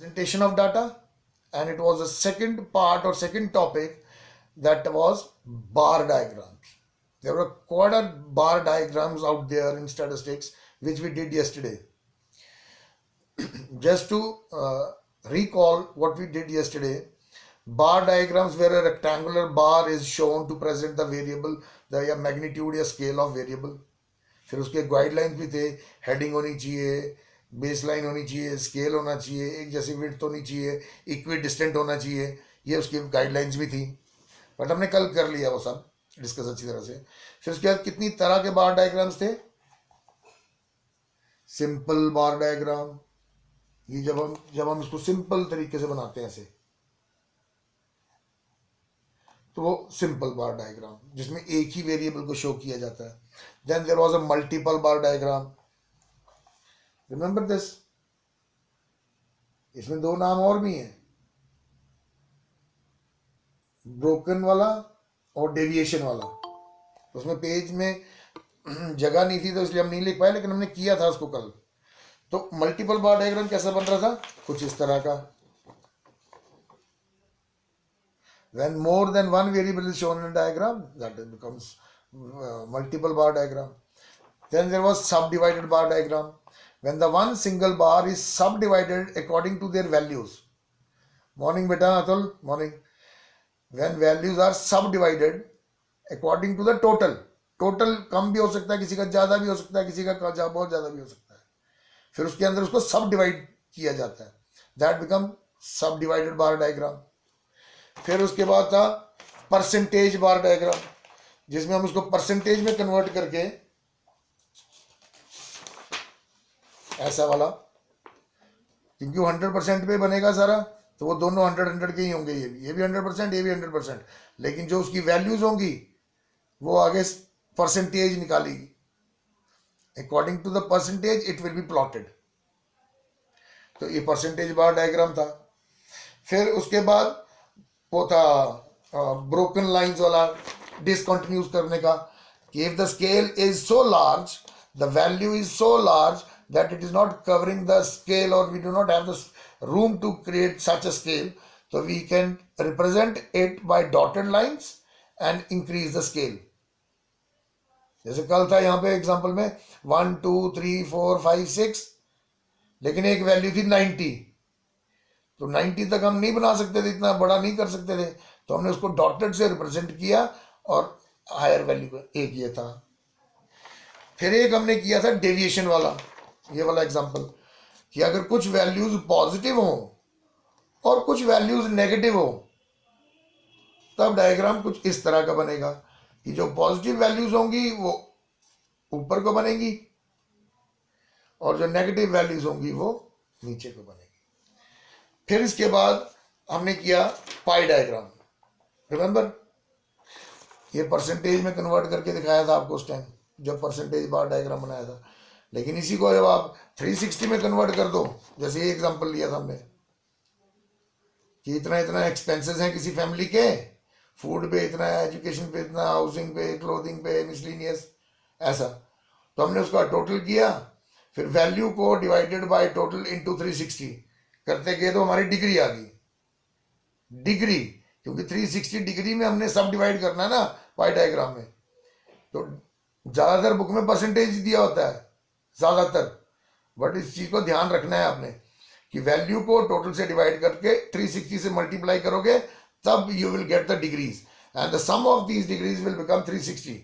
Presentation of data, and it was the second part or second topic, that was bar diagrams. There were quite a bar diagrams out there in statistics which we did yesterday. Just to recall what we did yesterday, bar diagrams where a rectangular bar is shown to present the variable, the magnitude या scale of variable. फिर उसके guidelines भी थे, heading होनी चाहिए, base line होनी चाहिए, scale होना चाहिए, एक जैसी विड्थ होनी चाहिए, इक्वी डिस्टेंट होना चाहिए, ये उसकी गाइडलाइंस भी थी. बट हमने कल कर लिया वो सब डिस्कस अच्छी तरह से. फिर उसके बाद कितनी तरह के बार डायग्राम्स थे. सिंपल बार डायग्राम, ये जब हम इसको सिंपल तरीके से बनाते हैं ऐसे, तो वो सिंपल बार डायग्राम जिसमें एक ही वेरिएबल को शो किया जाता है. Then there was a multiple bar diagram. Remember this. इसमें दो नाम और भी हैं, ब्रोकन वाला और डेविएशन वाला. उसमें पेज में जगह नहीं थी तो इसलिए हम नहीं लिख पाए, लेकिन हमने किया था उसको कल. तो मल्टीपल बार डायग्राम कैसा बन रहा था, कुछ इस तरह का. When more than one variable is shown in a diagram, that becomes multiple bar diagram. Then there was subdivided bar diagram. When the one single bar is subdivided according to their values. Morning beta Atul, morning. When values are subdivided according to the total. Total कम भी हो सकता है, किसी का ज़्यादा भी हो सकता है, किसी का बहुत ज़्यादा भी हो सकता है. फिर उसके अंदर उसको सब डिवाइड किया जाता है. दैट बिकम सब डिवाइडेड बार डायग्राम. फिर उसके बाद था परसेंटेज बार डायग्राम, जिसमें हम उसको परसेंटेज में कन्वर्ट करके ऐसा वाला, क्योंकि वो 100% पे बनेगा सारा, तो वो दोनों 100 के ही होंगे. ये भी 100%, ये भी 100%. लेकिन जो उसकी वैल्यूज होंगी वो आगे परसेंटेज निकालेगी. According to the percentage it will be plotted. तो ये परसेंटेज बार डायग्राम था. फिर उसके बाद वो था ब्रोकन लाइंस वाला, डिसकंटिन्यूस करने का, कि if the scale is so large, the value is so large that it is not covering the scale, और we do not have the room to create such a scale, तो we can represent it by dotted lines and increase the scale. जैसे कल था यहाँ पे example में 1 2 3 4 5 6, लेकिन एक वैल्यू थी 90. तो 90 तक हम नहीं बना सकते थे, इतना बड़ा नहीं कर सकते थे, तो हमने उसको डॉटेड से रिप्रेजेंट किया और हायर वैल्यू को एक ये था. फिर एक हमने किया था डेविएशन वाला, ये वाला एग्जांपल, कि अगर कुछ वैल्यूज पॉजिटिव हो और कुछ वैल्यूज नेगेटिव हो, तब डायग्राम कुछ इस तरह का बनेगा, कि जो पॉजिटिव वैल्यूज होंगी वो ऊपर को बनेगी और जो नेगेटिव वैल्यूज होंगी वो नीचे को बनेगी. फिर इसके बाद हमने किया पाई डायग्राम. रिमेंबर, ये परसेंटेज में कन्वर्ट करके दिखाया था आपको उस टाइम जब परसेंटेज बार डायग्राम बनाया था. लेकिन इसी को जब आप 360 में कन्वर्ट कर दो, जैसे ये एग्जांपल लिया था हमने, कि इतना इतना एक्सपेंसेस हैं किसी फैमिली के, फूड पे इतना, एजुकेशन पे इतना, हाउसिंग पे, क्लोथिंग पे, मिसलिनियस, ऐसा. तो हमने उसका टोटल किया, फिर वैल्यू को डिवाइडेड बाय टोटल इनटू 360 करते गए, तो हमारी डिग्री आ गई. डिग्री, क्योंकि 360 डिग्री में हमने सब डिवाइड करना है ना पाई डायग्राम में. तो ज़्यादातर बुक में परसेंटेज दिया होता है, ज़्यादातर, बट इस चीज़ को ध्यान रखना है आपने, कि वैल्यू को टोटल से डिवाइड करके 360 से मल्टीप्लाई करोगे, तब you will get the degrees, and the sum of these degrees will become 360.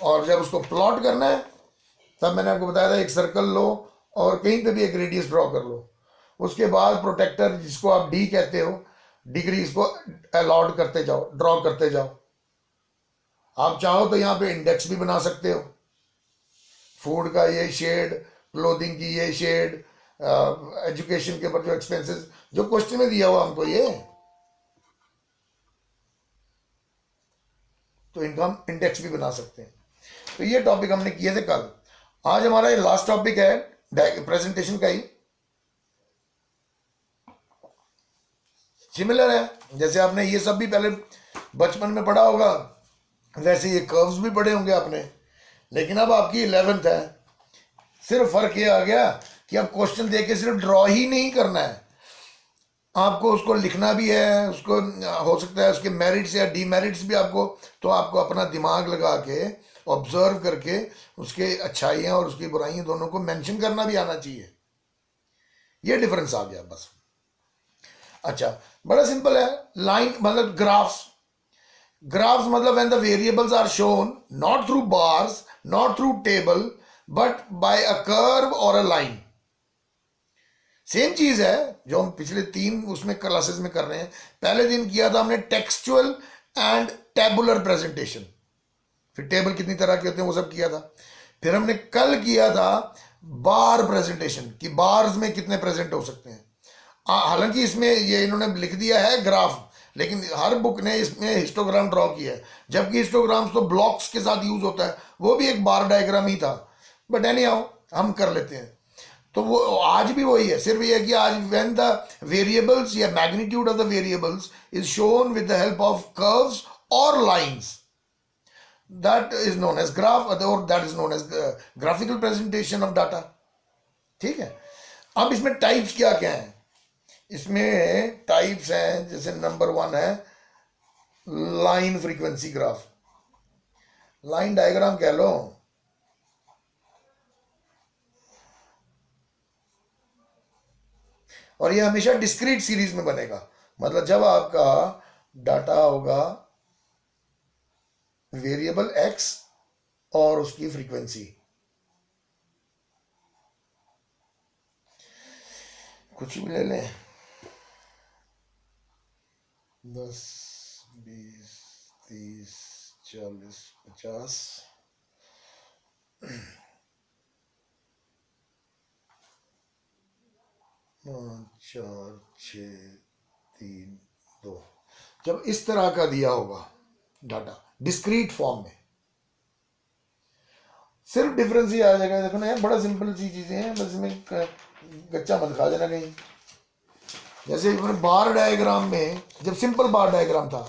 और जब उसको प्लॉट करना है, तब मैंने आपको बताया था एक सर्कल लो और कहीं पे भी एक रेडियस ड्रॉ कर लो. उसके बाद प्रोटेक्टर, जिसको आप डी कहते हो, डिग्रीज को अलॉट करते जाओ, ड्रॉ करते जाओ. आप चाहो तो यहाँ पे इंडेक्स भी बना सकते हो, फूड का ये शेड, क्लोथिंग की ये शेड, एजुकेशन के ऊपर जो एक्सपेंसेस, जो क्वेश्चन में दिया हुआ हमको ये, तो इनका हम इंडेक्स भी बना सकते हैं. तो ये टॉपिक हमने किए थे कल. आज हमारा ये लास्ट टॉपिक है प्रेजेंटेशन का ही. सिमिलर है, जैसे आपने ये सब भी पहले बचपन में पढ़ा होगा, वैसे ये कर्व्स भी पढ़े होंगे आपने, लेकिन अब आपकी 11th है. सिर्फ फर्क ये आ गया कि आप क्वेश्चन देके सिर्फ ड्रॉ ही नहीं करना है, आपको उसको लिखना भी है, उसको हो सकता है उसके मेरिट्स या डीमेरिट्स भी आपको, तो आपको अपना दिमाग लगा के ऑब्जर्व करके उसके अच्छाइयाँ और उसकी बुराइयाँ दोनों को मेंशन करना भी आना चाहिए। ये डिफरेंस आ गया बस। अच्छा, बड़ा सिंपल है। लाइन मतलब ग्राफ्स, ग्राफ्स मतलब when the variables are shown not through bars, not through table, but by a curve और अ लाइन। सेम चीज है जो हम पिछले 3 उसमें क्लासेस में कर रहे हैं। पहले दिन किया था हमने टेक्सचुअल एंड टेबुलर प्रेजेंटेशन, फिर टेबल कितनी तरह के होते हैं वो सब किया था। फिर हमने कल किया था बार प्रेजेंटेशन, कि बार्स में कितने प्रेजेंट हो सकते हैं। हालांकि इसमें ये इन्होंने लिख दिया है ग्राफ, लेकिन हर बुक ने इसमें हिस्टोग्राम ड्रॉ किया है, जबकि हिस्टोग्राम्स तो ब्लॉक्स के साथ यूज होता है, वो भी एक बार डायग्राम ही था। बट एनी हाउ हम कर लेते हैं। तो वो आज भी वही है, सिर्फ ये है कि आज व्हेन द वेरिएबल्स या magnitude of the variables is shown with the help of curves और lines, that is known as graph, or that is known as graphical presentation of data। ठीक है। अब इसमें टाइप्स क्या क्या हैं? इसमें टाइप्स हैं, जैसे नंबर 1 है line frequency graph, line diagram कह लो। और ये हमेशा डिस्क्रीट सीरीज में बनेगा, मतलब जब आपका डाटा होगा वेरिएबल एक्स और उसकी फ्रीक्वेंसी, कुछ भी ले लें, 10, 20, 30, 40, 50, 5, 4, 6, 3, 2, जब इस तरह का दिया होगा डाटा डिस्क्रीट फॉर्म में, सिर्फ डिफरेंस ही आ जाएगा। देखो ना यार, बड़ा सिंपल सी चीजें हैं, बस इसमें कच्चा मत खा जाना कहीं। जैसे बार डायग्राम में, जब सिंपल बार डायग्राम था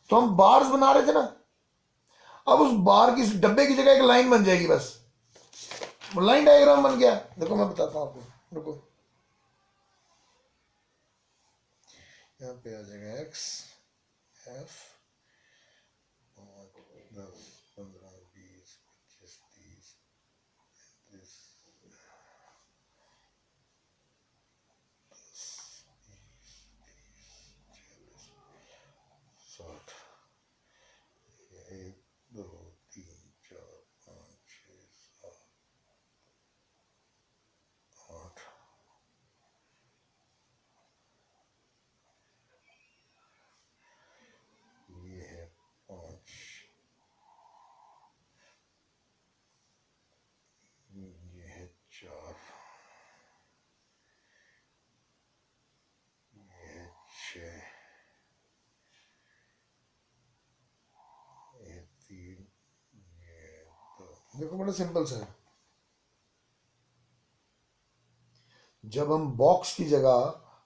तो हम बार्स बना रहे थे ना, अब उस बार की डब्बे की जगह एक लाइन बन जाएगी, बस वो लाइन डायग्राम बन गया। देखो मैं बताता हूं आपको, रुको, यहाँ पे आ जाएगा एक्स एफ 10, 15, 20, 25, 30, 35, 60, 1, 2, 3, 4, 5, 6, 7, 8, ये है 5, ये है 4, ये है 6, ये 3, ये 2। देखो बड़ा सिंपल सा है। जब हम बॉक्स की जगह,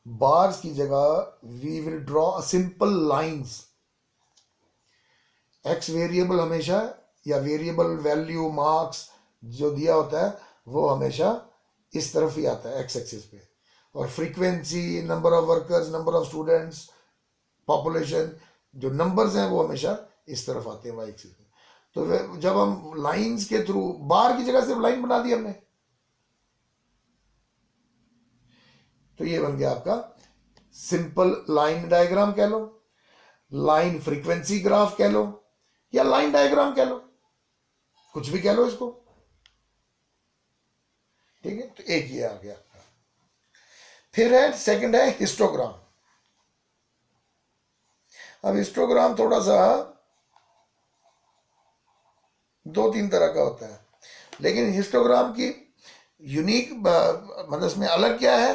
बार्स की जगह we will draw a simple lines. X variable हमेशा, या वेरिएबल वैल्यू मार्क्स जो दिया होता है वो हमेशा इस तरफ ही आता है, एक्स एक्सिस पे। और frequency, number of workers, number of students, population, जो नंबर्स हैं वो हमेशा इस तरफ आते हैं, वाई एक्सिस पे। तो जब हम लाइंस के थ्रू, बार की जगह सिर्फ लाइन बना दी हमने, तो ये बन गया आपका सिंपल लाइन डायग्राम कह लो, लाइन फ्रीक्वेंसी ग्राफ कह लो, या लाइन डायग्राम कह लो, कुछ भी कह लो इसको। ठीक है, तो एक ये आ गया। फिर है सेकंड है हिस्टोग्राम। अब हिस्टोग्राम थोड़ा सा 2-3 तरह का होता है, लेकिन हिस्टोग्राम की यूनिक मतलब इसमें अलग क्या है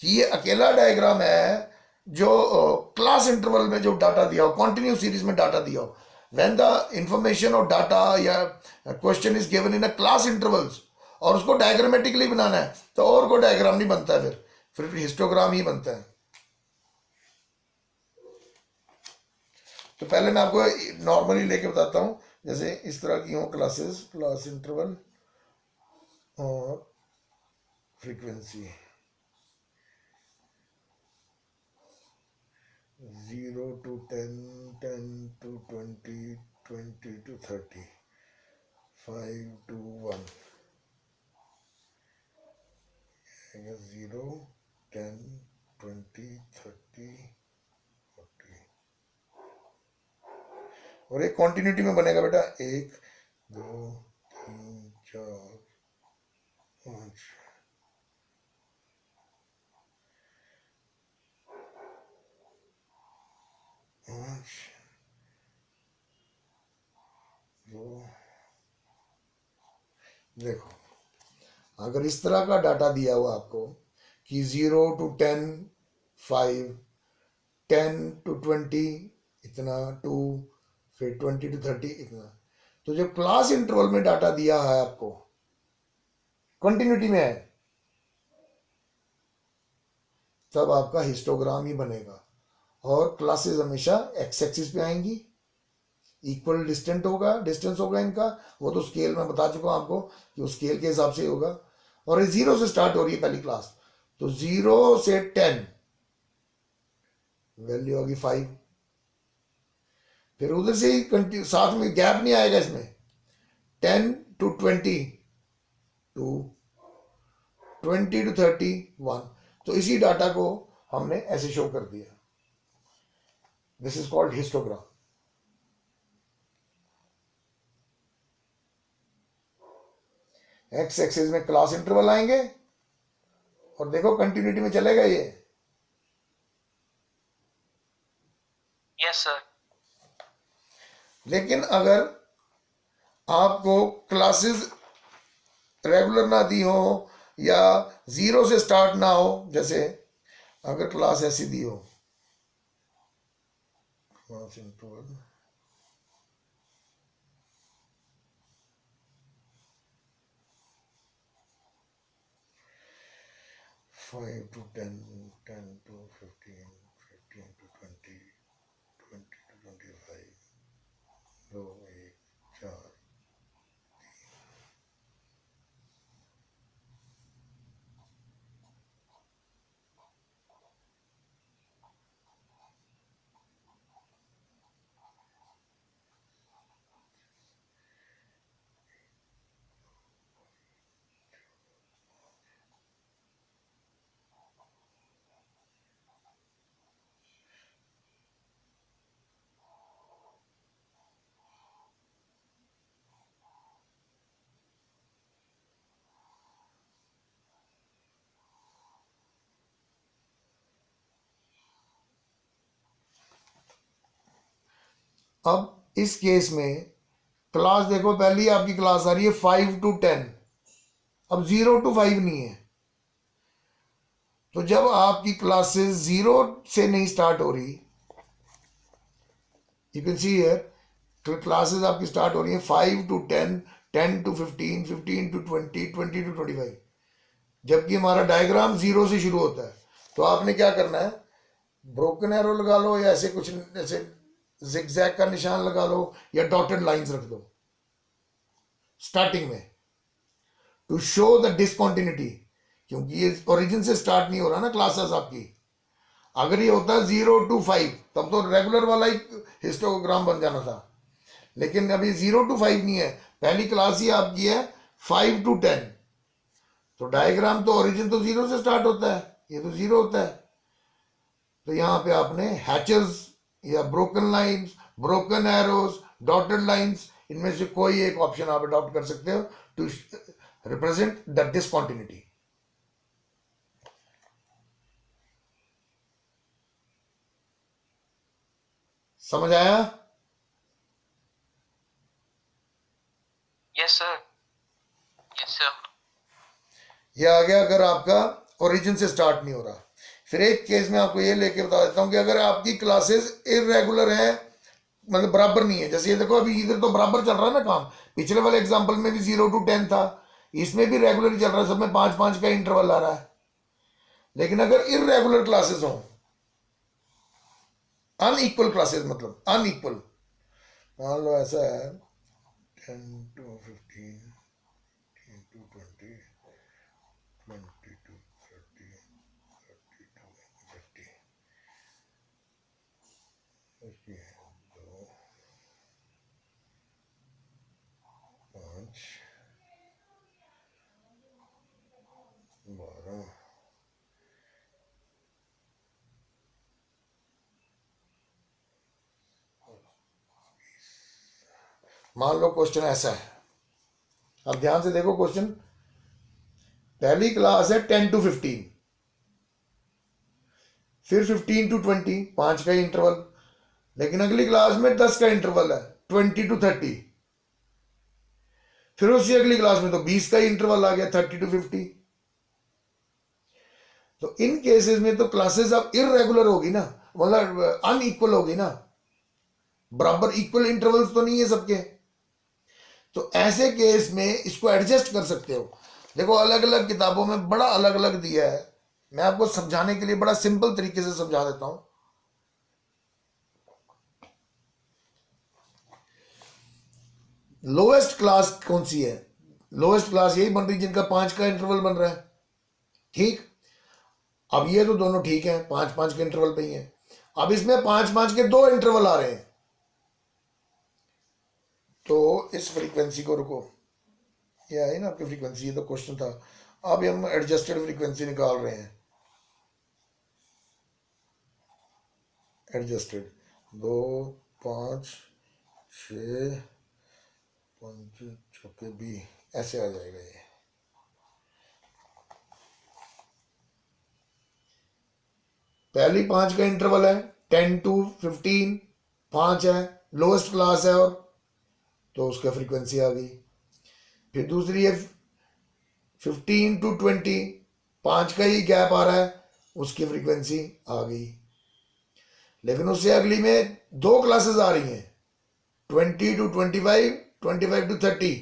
कि ये अकेला डायग्राम है जो क्लास इंटरवल में जो डाटा दिया हो, कॉन्टिन्यू सीरीज में डाटा दिया हो, व्हेन द इंफॉर्मेशन और डाटा या question is given in a class intervals, और उसको डायग्रामेटिकली बनाना है, तो और कोई डायग्राम नहीं बनता है, फिर हिस्टोग्राम ही बनता है। तो पहले मैं आपको नॉर्मली लेके बताता हूं, जैसे इस तरह की हो क्लासेस, क्लास इंटरवल और frequency 0 to 10, 10 to 20, 20 to 30, 5 to 1, 0, 10, 20, 30, 40, और एक कॉन्टिन्यूटी में बनेगा बेटा 1 2 3 4 5 5 2। देखो, अगर इस तरह का डाटा दिया हुआ आपको कि 0 to 10 5, 10 to 20 इतना 2, फिर 20 to 30 इतना, तो जब क्लास इंटरवल में डाटा दिया है आपको कंटिन्यूटी में है, तब आपका हिस्टोग्राम ही बनेगा और क्लासेस हमेशा एक्स एक्सिस पे आएंगी, इक्वल डिस्टेंस होगा इनका, वो तो स्केल में बता चुका हूं आपको कि उस स्केल के हिसाब से होगा। और ये 0 से स्टार्ट हो रही है पहली क्लास, तो 0 से 10 वैल्यू होगी 5, फिर उधर से ही साथ में गैप नहीं आएगा इसमें, 10 to 20 2, 20 to 30 1। तो इसी डाटा को हमने ऐसे शो कर दिया, this is called histogram. X axis में क्लास इंटरवल आएंगे और देखो कंटिन्यूटी में चलेगा ये। Yes sir. लेकिन अगर आपको क्लासेस रेगुलर ना दी हो या 0 से स्टार्ट ना हो, जैसे अगर क्लास ऐसी दी हो, class interval 5 to 10, 10 to 15, 15 to 20, 20 to 25, 2 1 4। अब इस केस में क्लास देखो, पहली आपकी क्लास आ रही है 5 to 10, अब 0 to 5 नहीं है, तो जब आपकी क्लासेस 0 से नहीं स्टार्ट हो रही, you can see here classes आपकी स्टार्ट हो रही है 5 to 10, 10 to 15, 15 to 20, 20 to 25, जबकि हमारा डायग्राम 0 से शुरू होता है। तो आपने क्या करना है, ब्रोकन एरो लगा लो या ऐसे कुछ, ऐसे जिगजैग का निशान लगा लो या डॉटेड लाइंस रख दो स्टार्टिंग में, टू शो द डिसकॉन्टिन्यूटी, क्योंकि ये ओरिजिन से स्टार्ट नहीं हो रहा ना क्लासेस आपकी। अगर ये होता 0 to 5 तब तो रेगुलर वाला ही हिस्टोग्राम बन जाना था, लेकिन अभी 0 to 5 नहीं है, पहली क्लास ही आपकी है 5 to 10, तो डायग्राम तो ओरिजिन तो 0 से स्टार्ट होता है, ये तो 0 होता है। तो यहां पे आपने हैचेस या broken lines, broken arrows, dotted lines, इनमें से कोई एक ऑप्शन आप अडॉप्ट कर सकते हो टू रिप्रेजेंट द डिसकॉन्टिन्यूटी। समझ आया? Yes sir. Yes sir. ये आ गया अगर आपका ओरिजिन से स्टार्ट नहीं हो रहा। फिर एक केस में आपको ये लेके बता देता हूं कि अगर आपकी क्लासेस इरेगुलर है, मतलब बराबर नहीं है, जैसे ये देखो अभी इधर तो बराबर चल रहा है ना काम, पिछले वाले एग्जांपल में भी 0 to 10 था, इसमें भी रेगुलर चल रहा है, सब में 5-5 का इंटरवल आ रहा है। लेकिन अगर इरेगुलर क्लासेस हो, अनइक्वल क्लासेस मतलब अनइक्वल, मान लो ऐसा है 10 to 15, 15 to 20, 20 ये 2 5 12 मान लो क्वेश्चन ऐसा है, अब ध्यान से देखो क्वेश्चन। पहली क्लास है 10 to 15, फिर 15 to 20, 5 का इंटरवल। लेकिन अगली क्लास में 10 का इंटरवल है, 20 to 30। फिर उससे अगली क्लास में तो 20 का इंटरवल आ गया, 30 to 50। तो इन केसेस में तो क्लासेस अब इररेगुलर होगी ना, मतलब अनइक्वल होगी ना, बराबर इक्वल इंटरवल्स तो नहीं है सबके। तो ऐसे केस में इसको एडजस्ट कर सकते हो। देखो अलग अलग किताबों में बड़ा अलग अलग दिया है, मैं आपको समझाने के लिए बड़ा सिंपल तरीके से समझा देता हूं। लोएस्ट क्लास कौन सी है? लोएस्ट क्लास यही बन रही जिनका 5 का इंटरवल बन रहा है, ठीक। अब ये तो दोनों ठीक है, 5-5 के इंटरवल पे ही है। अब इसमें 5-5 के 2 इंटरवल आ रहे हैं, तो इस फ्रीक्वेंसी को रुको, ये आई ना आपकी फ्रीक्वेंसी, ये तो क्वेश्चन था। अब हम एडजस्टेड फ्रीक्वेंसी निकाल रहे हैं। एडजस्टेड 2 5 6 5 चौके 20, ऐसे आ जाएगा ये। पहली 5 का इंटरवल है 10 to 15, 5 है, लोएस्ट क्लास है, और तो उसका फ्रीक्वेंसी आ गई। फिर दूसरी है 15 to 20, 5 का ही गैप आ रहा है, उसकी फ्रीक्वेंसी आ गई। लेकिन उससे अगली में 2 क्लासेस आ रही हैं, 20 to 25, 25 to 30।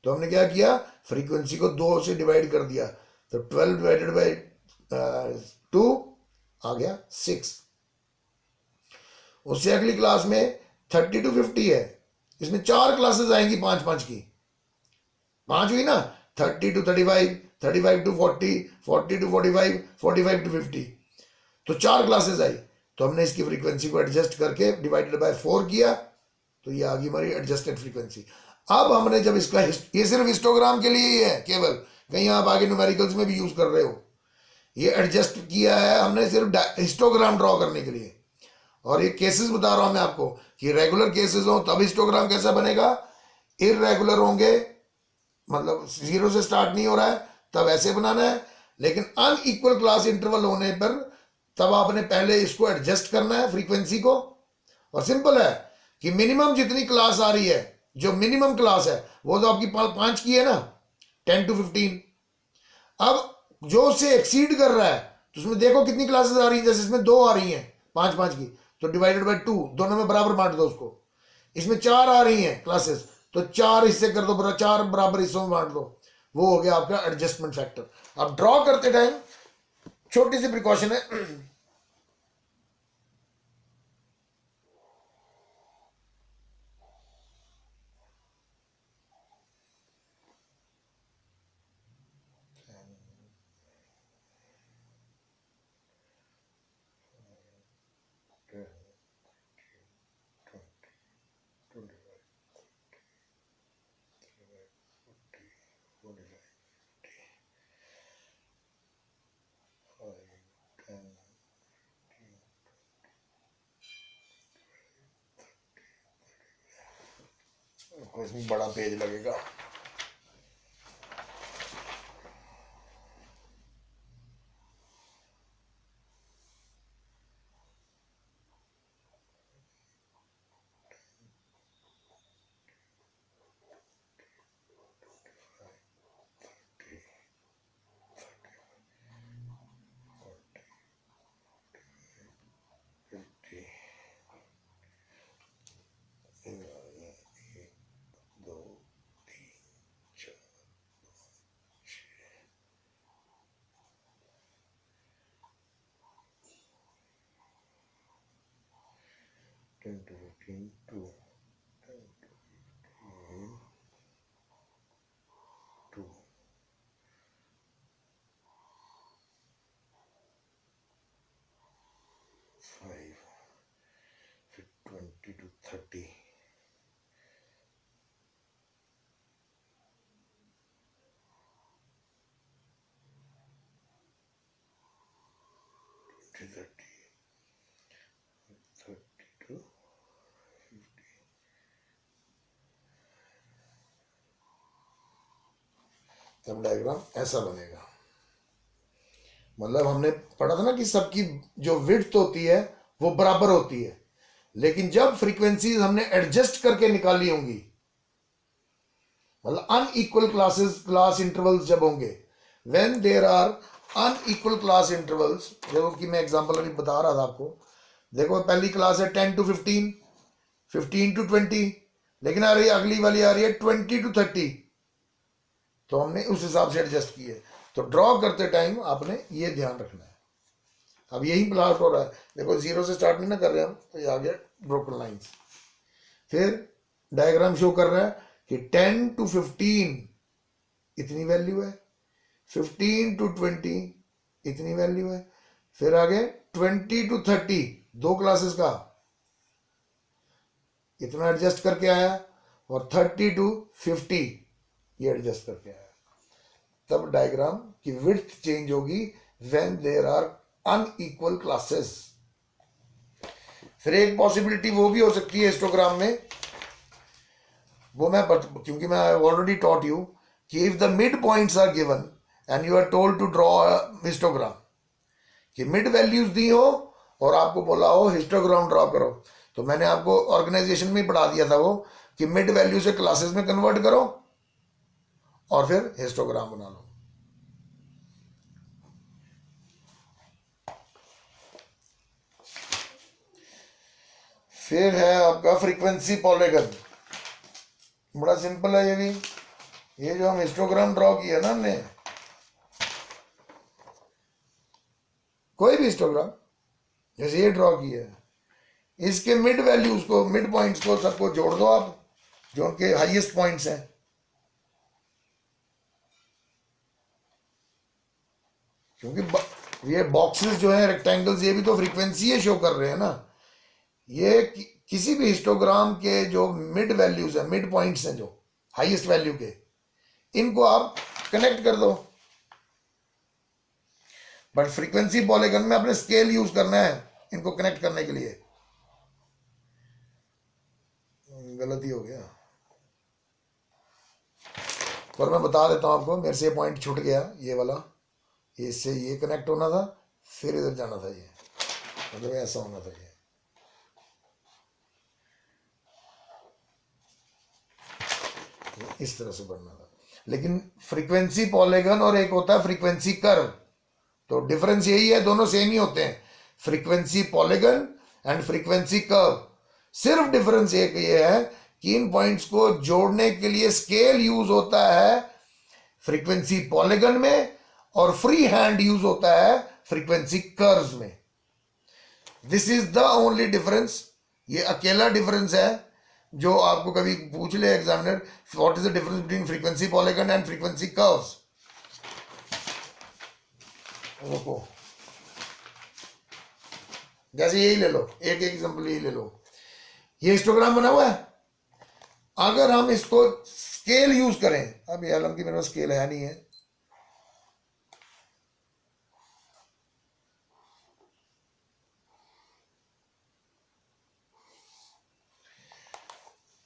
तो हमने क्या किया, फ्रीक्वेंसी को 2 से डिवाइड कर दिया, तो 12 डिवाइडेड बाई 2 आ गया 6। उससे अगली क्लास में 30 to 50 है, इसमें 4 क्लासेस आएंगी 5-5 की, 5 हुई ना, 30 to 35, 35 to 40, 40 to 45, 45 to 50। तो 4 क्लासेस आई, तो हमने इसकी फ्रीक्वेंसी को एडजस्ट करके डिवाइडेड बाय 4 किया, तो ये आ गई हमारी एडजस्टेड फ्रीक्वेंसी। अब हमने जब इसका, ये सिर्फ हिस्टोग्राम के लिए ही है केवल, कहीं आप आगे न्यूमेरिकल्स में भी यूज कर रहे हो, ये एडजस्ट किया है हमने सिर्फ हिस्टोग्राम ड्रॉ करने के लिए। और ये केसेस बता रहा हूं मैं आपको कि रेगुलर केसेस हो तब हिस्टोग्राम कैसा बनेगा, इररेगुलर होंगे, मतलब 0 से स्टार्ट नहीं हो रहा है, तब ऐसे बनाना है। लेकिन अनइक्वल क्लास इंटरवल होने पर तब आपने पहले इसको एडजस्ट करना है फ्रीक्वेंसी को। और सिंपल है कि मिनिमम जितनी क्लास आ रही है, जो मिनिमम क्लास है वो तो आपकी 5 की है ना, 10 to 15। अब जो उससे एक्सीड कर रहा है, तो उसमें देखो कितनी क्लासेस आ रही हैं, जैसे इसमें 2 आ रही हैं 5-5 की, तो डिवाइडेड बाय 2, दोनों में बराबर बांट दो उसको। इसमें 4 आ रही हैं क्लासेस, तो 4 हिस्से कर दो, 4 बराबर हिस्सों में बांट दो, वो हो गया आपका एडजस्टमेंट फैक्टर। अब ड्रॉ करते टाइम छोटी सी प्रिकॉशन है, इसमें बड़ा पेज लगेगा। Ten to 15, 2, 10 to 15, 2, 5, 30. तब डायग्राम ऐसा बनेगा। मतलब हमने पढ़ा था ना कि सबकी जो विड्थ होती है वो बराबर होती है, लेकिन जब फ्रीक्वेंसीज हमने एडजस्ट करके निकाली होंगी, मतलब अनइक्वल क्लास इंटरवल्स जब होंगे, when there are unequal class intervals, देखो कि मैं एग्जांपल अभी बता रहा था आपको, देखो पहली क्लास है 10 to 15, 15 to 20, लेकिन आ रही अगली वाली आ रही है 20 to 30, तो हमने उस हिसाब से एडजस्ट किए। तो ड्रॉ करते टाइम आपने ये ध्यान रखना है। अब यही प्लॉट हो रहा है, देखो जीरो से स्टार्ट नहीं ना कर रहे हम, तो ये आ गया ब्रोकन लाइंस। फिर डायग्राम शो कर रहा है कि 10 to 15 इतनी वैल्यू है, 15 to 20 इतनी वैल्यू है, फिर आगे 20 to 30 दो क्लासेस का इतना एडजस्ट करके आया, और 30 to 50 ये एडजस्ट करके आया। तब डायग्राम की विड्थ चेंज होगी when there are unequal classes. फिर एक पॉसिबिलिटी वो भी हो सकती है हिस्टोग्राम में, वो मैं क्योंकि मैं ऑलरेडी टॉट यू कि if the mid points are given and you are told to draw histogram, कि मिड वैल्यूज दी हो और आपको बोला हो हिस्टोग्राम ड्रॉ करो, तो मैंने आपको ऑर्गेनाइजेशन में पढ़ा दिया था वो कि मिड वैल्यू से क्लासेस में कन्वर्ट करो और फिर हिस्टोग्राम बना लो। फिर है आपका फ्रीक्वेंसी पॉलीगन, बड़ा सिंपल है ये भी। ये जो हम हिस्टोग्राम ड्रॉ किया ना हमने, कोई भी हिस्टोग्राम जैसे ये ड्रॉ किया है, इसके मिड वैल्यूज को, मिड पॉइंट्स को सबको जोड़ दो आप, जो उनके हाईएस्ट पॉइंट्स हैं। क्योंकि ये बॉक्सेस जो हैं, रेक्टेंगल्स, ये भी तो फ्रीक्वेंसी है शो कर रहे हैं ना। ये किसी भी हिस्टोग्राम के जो मिड वैल्यूज हैं, मिड पॉइंट्स हैं जो हाईएस्ट वैल्यू के, इनको आप कनेक्ट कर दो। बट फ्रीक्वेंसी पॉलीगन में अपने स्केल यूज करना है इनको कनेक्ट करने के लिए। गलती हो गया, पर मैं बता देता हूं आपको, मेरे से पॉइंट छूट गया ये वाला, इससे ये कनेक्ट होना था, फिर इधर जाना था, ये मतलब ऐसा होना था, ये इस तरह से बनना था। लेकिन फ्रीक्वेंसी पॉलीगन और एक होता है फ्रीक्वेंसी कर्व, तो डिफरेंस यही है, दोनों सेम ही होते हैं, frequency polygon and frequency curve. सिर्फ डिफरेंस एक ये है कि इन पॉइंट्स को जोड़ने के लिए स्केल यूज होता है फ्रीक्वेंसी पॉलीगन में, और फ्री हैंड यूज होता है फ्रीक्वेंसी कर्व्स में। This is the only difference, ये अकेला डिफरेंस है जो आपको कभी पूछ ले examiner, what is the difference between frequency polygon and frequency curves. देखो जैसे यही ले लो, एक एग्जांपल यही ले लो, ये हिस्टोग्राम बना हुआ है, अगर हम इसको स्केल यूज करें, अब ये हालांकि मेरे पास स्केल है नहीं है,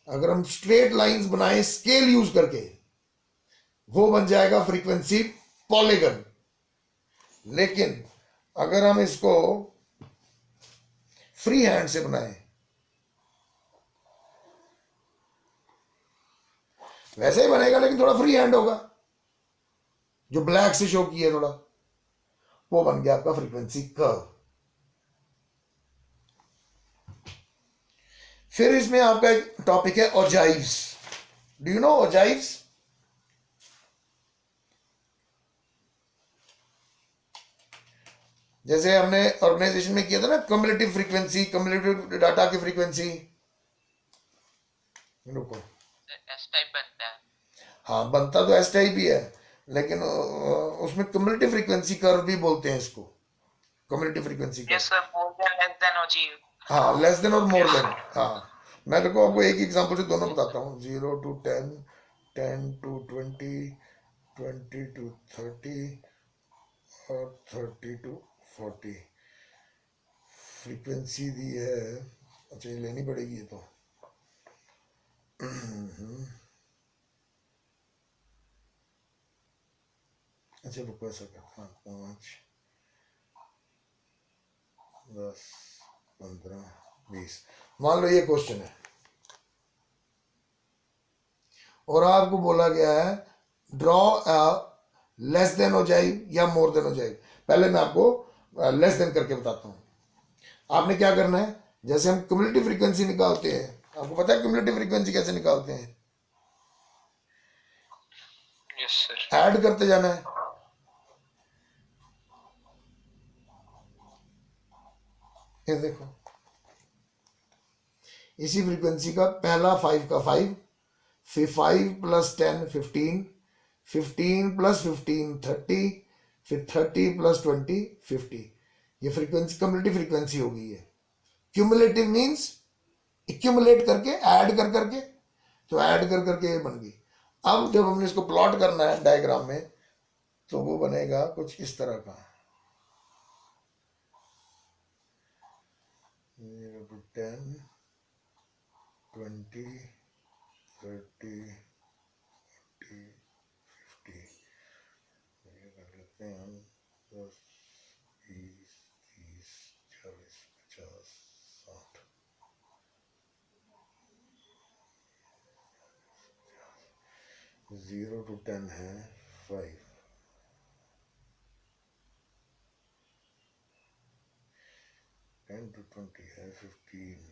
अगर हम स्ट्रेट लाइंस बनाए स्केल यूज करके, वो बन जाएगा फ्रीक्वेंसी पॉलीगन। लेकिन अगर हम इसको फ्री हैंड से बनाए, वैसे ही बनेगा लेकिन थोड़ा फ्री हैंड होगा, जो ब्लैक से शो किया थोड़ा, वो बन गया आपका फ्रीक्वेंसी कर्व। फिर इसमें आपका एक टॉपिक है ogives. Do you know ogives? जैसे हमने ऑर्गेनाइजेशन में किया था ना, कम्युलेटिव फ्रीक्वेंसी, कम्युलेटिव डाटा की फ्रीक्वेंसी, रुको, एस टाइप बनता है। हाँ बनता तो एस टाइप ही है, लेकिन उसमें कम्युलेटिव फ्रीक्वेंसी कर्व भी बोलते हैं इसको, cumulative frequency curve. Yes sir, more than less than ogive. हाँ, लेस देन और मोर देन, हाँ मैं देखो आपको एक एग्जांपल से दोनों बताता हूँ, 0 to 10, 10 to 20, 20 to 30 और 30 to 40 फ्रीक्वेंसी दी है। अच्छा ये लेनी पड़ेगी ये तो। अच्छा रुको ऐसा करता हूँ, 5, 10, 15, 20, मान लो ये क्वेश्चन है और आपको बोला गया है ड्रॉ लेस देन हो जाए या मोर देन हो जाए। पहले मैं आपको लेस देन करके बताता हूँ। आपने क्या करना है, जैसे हम क्यूमुलेटिव फ्रीक्वेंसी निकालते हैं, आपको पता है क्यूमुलेटिव फ्रीक्वेंसी कैसे निकालते हैं? Yes sir. ऐड करते जाना है। ये देखो इसी फ्रीक्वेंसी का पहला 5 का 5, फिर 5 + 10 15, 15 + 15 30, फिर 30 + 20 50। ये फ्रीक्वेंसी क्यूमुलेटिव फ्रीक्वेंसी होगी। ये क्यूमुलेटिव मींस एक्यूमुलेट करके, ऐड कर करके, तो ऐड कर करके ये बन गई। अब जब हमने इसको प्लॉट करना है डायग्राम में तो वो बनेगा कुछ इस तरह का, 0 to 10, 20, 30, 40, 50। ये कर लेते हैं हम 10, 20, 30, 40, 50, 60। 0 to 10 है 5, 10 to 20 है 15,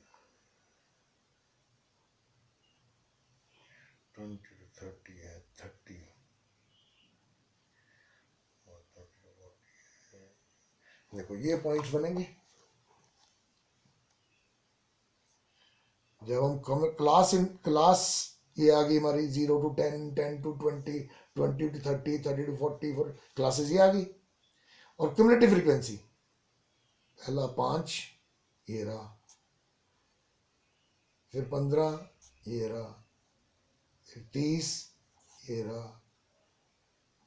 20 to 30 है 30 और 30 to 40 है। देखो ये पॉइंट्स बनेंगे जब हम क्लास ये आ गई हमारी 0 to 10, 10 to 20, 20 to 30, 30 to 40 for classes ये आ गई। और क्यूमुलेटिव फ्रीक्वेंसी पहला 5 ये रहा, फिर 15 ये रहा, फिर 30 ये रहा,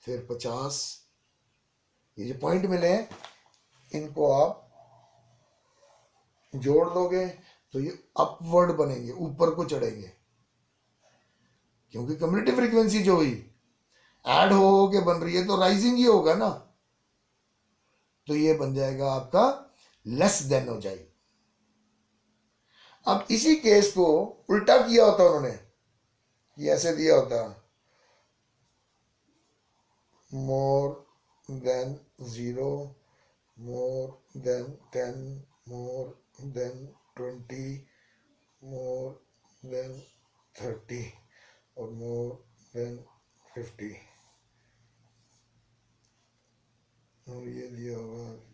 फिर 50। ये जो पॉइंट मिले हैं इनको आप जोड़ दोगे तो ये अपवर्ड बनेंगे, ऊपर को चढ़ेंगे, क्योंकि क्यूमुलेटिव फ्रीक्वेंसी जो हुई ऐड हो के बन रही है तो राइजिंग ही होगा ना, तो ये बन जाएगा आपका लेस देन हो जाएगी। अब इसी केस को उल्टा किया होता उन्होंने, ये ऐसे दिया होता more than 0, more than 10, more than 20, more than 30 और मोर देन 50। और ये दिया होगा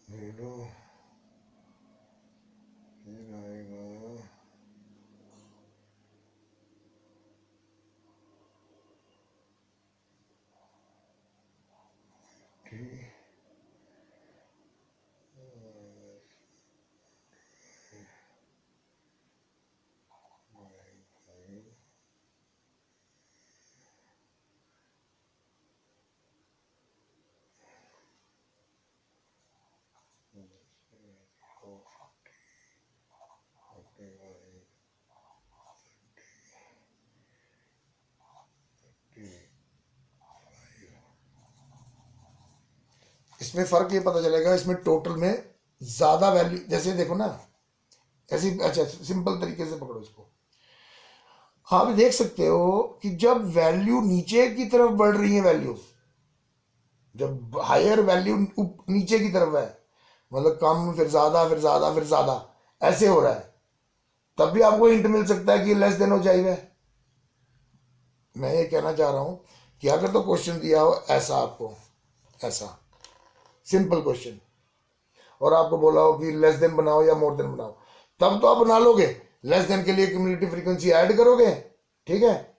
जीरो, फिर आएगा 50, इसमें फर्क ये पता चलेगा, इसमें टोटल में ज्यादा वैल्यू, जैसे देखो ना ऐसी, अच्छा सिंपल तरीके से पकड़ो इसको, आप देख सकते हो कि जब वैल्यू नीचे की तरफ बढ़ रही है, वैल्यू जब हायर वैल्यू नीचे की तरफ है, मतलब कम फिर ज्यादा फिर ज्यादा फिर ज्यादा ऐसे हो रहा है, तब भी आपको हिंट मिल सकता है कि लेस देन हो जाएगा। मैं ये कहना चाह रहा हूं कि अगर तो क्वेश्चन दिया हो ऐसा, आपको ऐसा सिंपल क्वेश्चन और आपको बोला हो कि लेस देन बनाओ या मोर देन बनाओ, तब तो आप बना लोगे। लेस देन के लिए क्यूमुलेटिव फ्रीक्वेंसी ऐड करोगे, ठीक है,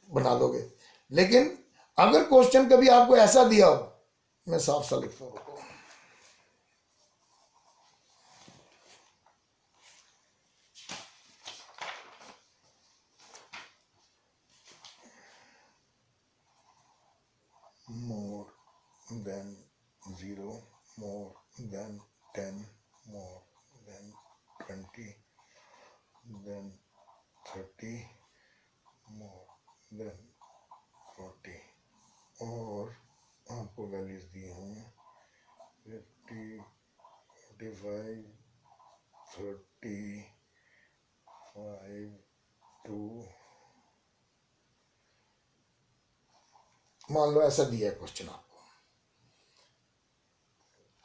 बना लोगे। लेकिन अगर क्वेश्चन कभी आपको ऐसा दिया हो, मैं साफ सा लिखता हूँ, more than 0, more than 10, more than 20, than 30, more than 40, और आपको वैल्यूज दी हूँ 50, 45, 35, 2, मान लो ऐसा दिया है क्वेश्चन आपको।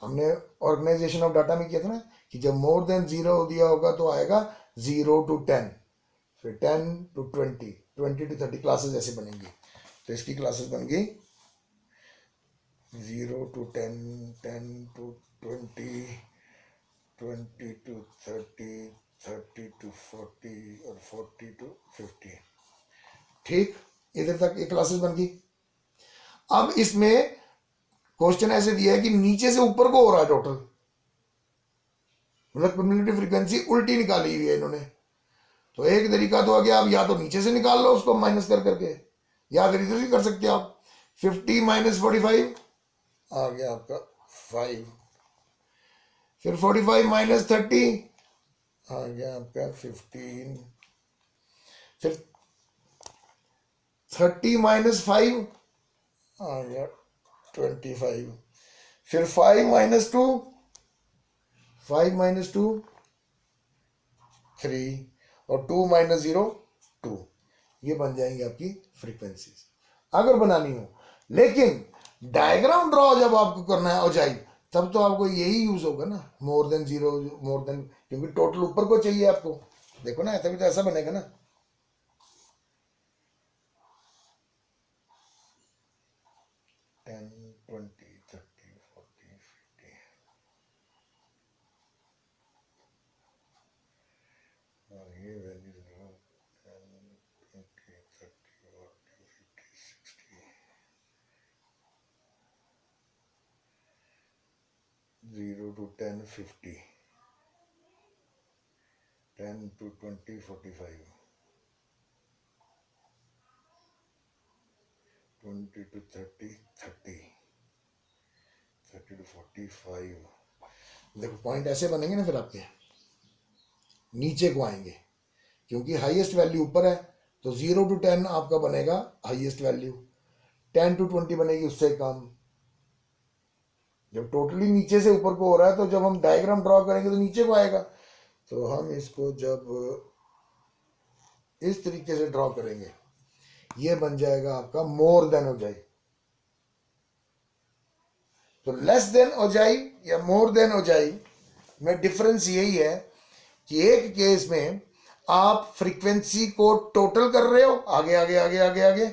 हमने ऑर्गेनाइजेशन ऑफ डाटा में किया था ना कि जब मोर देन 0 दिया होगा तो आएगा 0 to 10, फिर 10 to 20, 20 to 30 क्लासेस ऐसे बनेंगी। तो इसकी क्लासेस बन गई 0 to 10, 10 to 20, 20 to 30, 30 to 40 और 40 to 50। ठीक, इधर तक ये क्लासेस बन गई। अब इसमें क्वेश्चन ऐसे दिया है कि नीचे से ऊपर को हो रहा है टोटल, मतलब क्युमुलेटिव फ्रीक्वेंसी उल्टी निकाली हुई है इन्होंने। तो एक तरीका तो आ गया, आप या तो नीचे से निकाल लो उसको माइनस कर करके, या फिर इधर भी कर सकते हैं आप। 50 माइनस 45 आ गया आपका 5, फिर 45 माइनस 30 आ गया आपका 15, फिर 30 माइनस 5 आ गया 25, फिर 5 माइनस 2, 5 माइनस 2 3, और 2 माइनस 0 2। ये बन जाएंगे आपकी फ्रीक्वेंसीज अगर बनानी हो। लेकिन डायग्राम ड्रॉ जब आपको करना है और जाए, तब तो आपको यही यूज होगा ना, मोर देन 0, मोर देन, क्योंकि टोटल ऊपर को चाहिए आपको। देखो ना, तभी तो ऐसा बनेगा ना। ये value 0 to 10 50, 10 to 20 45, 20 to 30 30, 30 to 45। देखो पॉइंट ऐसे बनेंगे ना, फिर आपके नीचे को आएंगे, क्योंकि हाईएस्ट वैल्यू ऊपर है। तो 0 to 10 आपका बनेगा हाईएस्ट वैल्यू, 10 to 20 बनेगी उससे कम। जब टोटली नीचे से ऊपर को हो रहा है, तो जब हम डायग्राम ड्रॉ करेंगे तो नीचे को आएगा। तो हम इसको जब इस तरीके से ड्रॉ करेंगे, ये बन जाएगा आपका मोर देन हो जाए। तो लेस देन हो जाए या मोर देन हो जाए में डिफरेंस यही है कि एक केस में आप फ्रीक्वेंसी को टोटल कर रहे हो, आगे आगे आगे आगे आगे,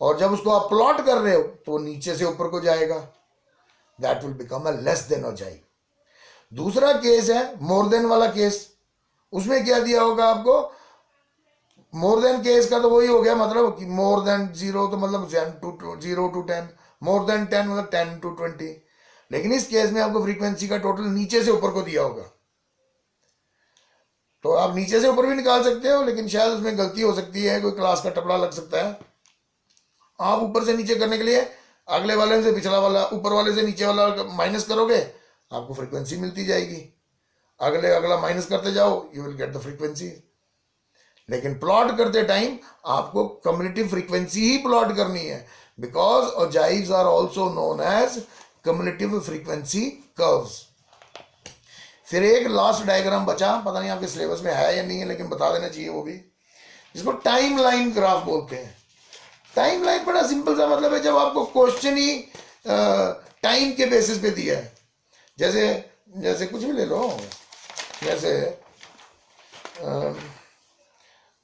और जब उसको आप प्लॉट कर रहे हो तो वो नीचे से ऊपर को जाएगा। That will become a less than हो जाए। दूसरा केस है मोर देन वाला केस। उसमें क्या दिया होगा आपको, मोर देन केस का तो वही हो गया, मतलब कि मोर देन 0 तो मतलब 0 to 10, मोर देन 10 मतलब 10 to 20। लेकिन इस केस में आपको फ्रीक्वेंसी का टोटल नीचे से ऊपर को दिया होगा। तो आप नीचे से ऊपर भी निकाल सकते हो, लेकिन शायद उसमें गलती हो सकती है, कोई क्लास का टपला लग सकता है। आप ऊपर से नीचे करने के लिए अगले वाले से पिछला वाला, ऊपर वाले से नीचे वाला माइनस करोगे, आपको फ्रीक्वेंसी मिलती जाएगी। अगला माइनस करते जाओ, you will get the frequency. लेकिन प्लॉट करते टाइम आपको कम्युलेटिव फ्रीक्वेंसी ही प्लॉट करनी है, because ogives are also known as cumulative frequency curves. फिर एक लास्ट डायग्राम बचा, पता नहीं आपके सिलेबस में है या नहीं है, लेकिन बता देना चाहिए वो भी, जिसको टाइम लाइन ग्राफ बोलते हैं। टाइम लाइन बड़ा सिंपल सा मतलब है, जब आपको क्वेश्चन ही टाइम के बेसिस पे दिया है। जैसे कुछ भी ले लो, जैसे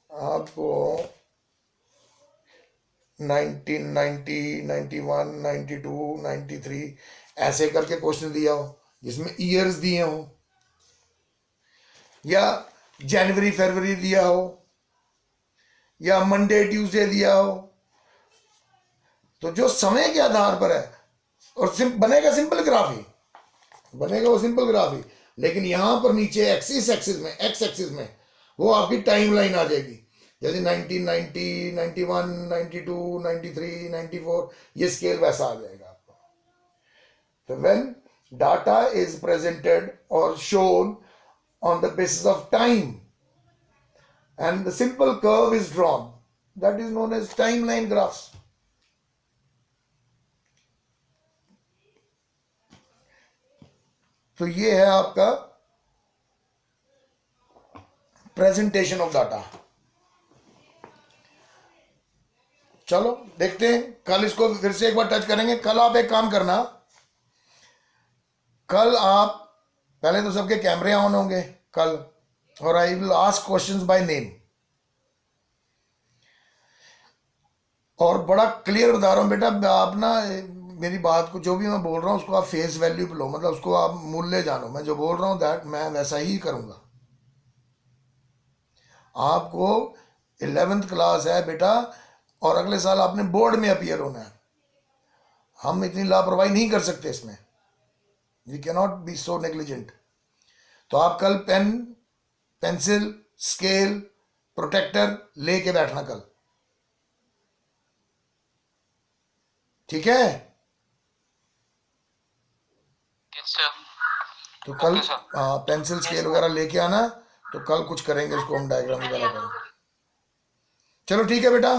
आपको 1990, 91, 92, 93 ऐसे करके क्वेश्चन दिया हो, जिसमें ईयर्स दिए हो, या जनवरी फरवरी दिया हो, या मंडे ट्यूसडे दिया हो, तो जो समय के आधार पर है, और बनेगा सिंपल ग्राफ ही, बनेगा वो सिंपल ग्राफ ही, लेकिन यहां पर नीचे एक्सिस में, एक्स एक्सिस में वो आपकी टाइमलाइन आ जाएगी, जैसे 1990, 91, 92, 93, 94, ये स्केल वैसा आ जाएगा आपको. तो व्हेन डाटा इज प्रेजेंटेड और shown on the basis of time and the simple curve is drawn, that is known as timeline graphs. तो ये है आपका प्रेजेंटेशन ऑफ डाटा. चलो देखते हैं, कल इसको फिर से एक बार टच करेंगे. कल आप एक काम करना, कल आप पहले तो सबके कैमरे ऑन होंगे कल, और I will ask questions by name, और बड़ा क्लियर बता रहा हूं बेटा, आप ना मेरी बात को, जो भी मैं बोल रहा हूं उसको आप फेस वैल्यू पे लो, मतलब उसको आप मूल्य जानो. मैं जो बोल रहा हूं दैट मैं वैसा ही करूंगा. आपको 11th क्लास है बेटा, और अगले साल आपने बोर्ड में अपीयर होना है. हम इतनी लापरवाही नहीं कर सकते इसमें. We can not be so negligent. तो आप कल पेन, पेंसिल, स्केल, प्रोटेक्टर लेके बैठना कल, ठीक है? Yes, sir. तो कल Okay, sir. पेंसिल स्केल वगैरह लेके आना. तो कल कुछ करेंगे, इसको हम डायग्राम वगैरह करेंगे. चलो ठीक है बेटा.